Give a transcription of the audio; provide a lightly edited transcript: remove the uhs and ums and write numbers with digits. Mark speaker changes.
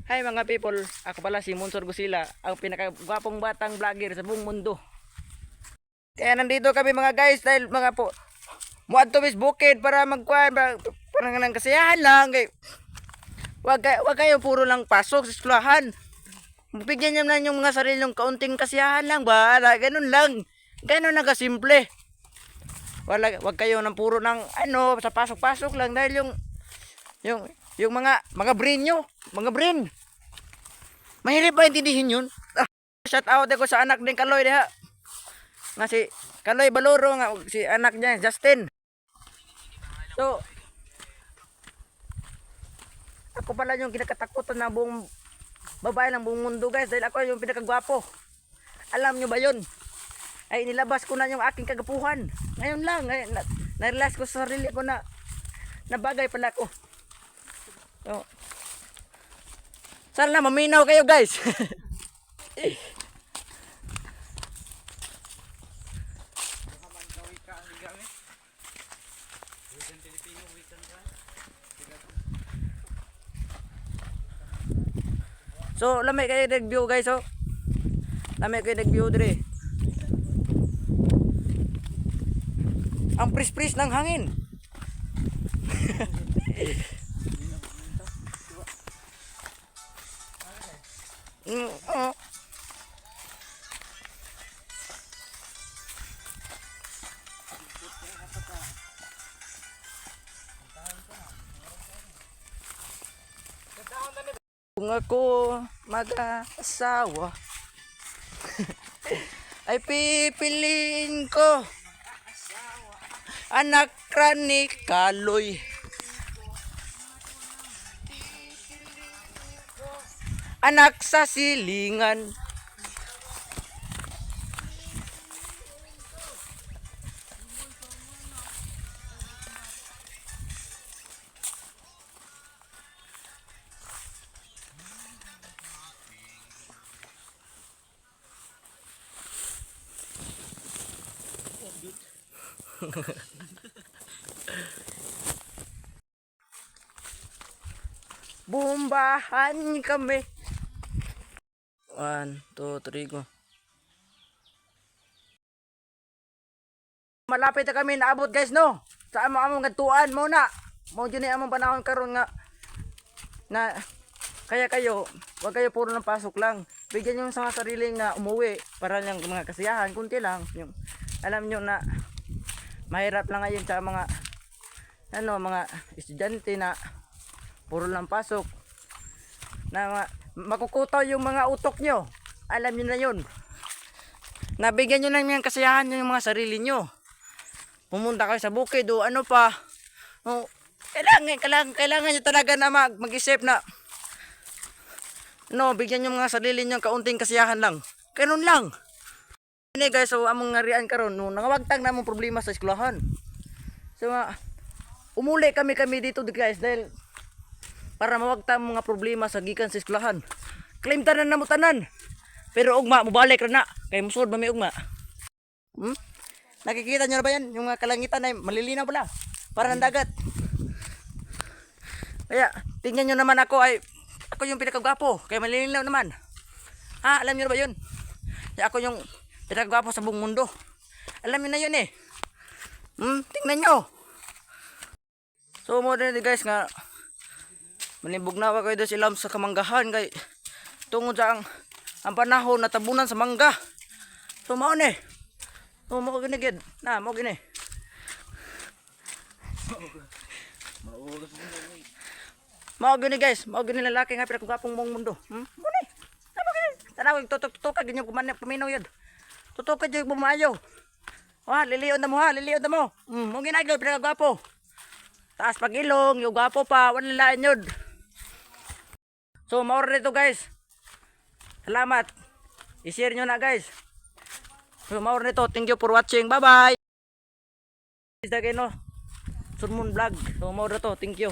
Speaker 1: Hi mga people, ako pala si Monsor Gusila, ang pinakagwapong batang vlogger sa buong mundo. Kaya nandito kami mga guys dahil mga po muad to bis bukid para magkuhan, parang nang kasiyahan lang. Wag kayo puro lang pasok sa eskwelahan. Bigyan niyo na yung mga sariling kaunting kasiyahan lang ba? Ganun lang. Ganun na kasimple. Wag kayo nang puro ng sa pasok-pasok lang dahil yung mga brain nyo, mga brain. Mahirap ba intindihin yun? Shout out ako sa anak din Kaloy diha. Nga si Kaloy Baluro nga si anak niya Justin. So ako pala yung kinakatakutan na buong babae ng buong mundo guys dahil ako yung pinakagwapo. Alam nyo ba yun? Ay nilabas ko na yung aking kagapuhan. Ngayon lang, na-realize ko sa sarili ko na bagay pala ako. So, sana maminaw kayo guys. So, lamay kayo nag-view guys oh. Lamay kayo nag-view dire. Ang pris-pris ng hangin. Kung ako mag-asawa ay pipiliin ko anak ni Kaloy, anak sa silingan. Bumbahan kami. 1, 2, 3 go. Malapit na kami naabot guys no. Sa among gatuan mo na. Mo jud ni among panahon karon nga na kaya kayo, wag kayo puro ng pasok lang. Bigyan niyo sa sariling na umuwi para lang mga kasiyahan, kunti lang. Yung alam niyo na mahirap lang ngayon sa mga mga estudyante na puro lang pasok na makukutaw yung mga utok nyo. Alam nyo na yun. Nabigyan nyo lang yung kasiyahan yung mga sarili nyo. Pumunta kayo sa bukid o ano pa. O, kailangan nyo talaga na mag-isip na bigyan nyo mga sarili nyo kaunting kasiyahan lang. Ganun lang. Ini guys, so among ngarian karon nangawagtang na mong problema sa eskwelahan. So umuli kami dito guys dahil para mawagtang mga problema sa gikan sa eskwelahan. Claim tanan na mo tanan. Pero ugma mobalik ra na kay musod ba may ugma. Nakikita nyo na ba yan? Yung kalangitan ay malilinaw pala. Para ng dagat. Kaya tingnan nyo naman ako yung pinakagwapo kay malilinaw naman. Alam nyo na ba yun? Kaya ako yung pinakagwapo sa buong mundo. Alam nyo na yun eh. Tingnan nyo. So mo din guys nga manibog na kayo doon silam sa kamanggahan kay tungod sa ang panahon na tabunan sa mangga. So mao ni. So mo ginigid. Na mo gini. Mao gini guys, mao gini lalaki nga pinakagwapong buong mundo. Mo ni. Tama gini. Tanaw tutok ganyan kuminaw yun. Tutok ka jud bumayo. Liliyon na mo liliyon na mo. Mo ginagay pinakagwapo. Taas pag ilong, yung gwapo pa, wala lain yun. So, maura nito guys. Salamat. I-share nyo na guys. So, maura nito. Thank you for watching. Bye-bye. Sunmoon vlog. So, maura to. Thank you.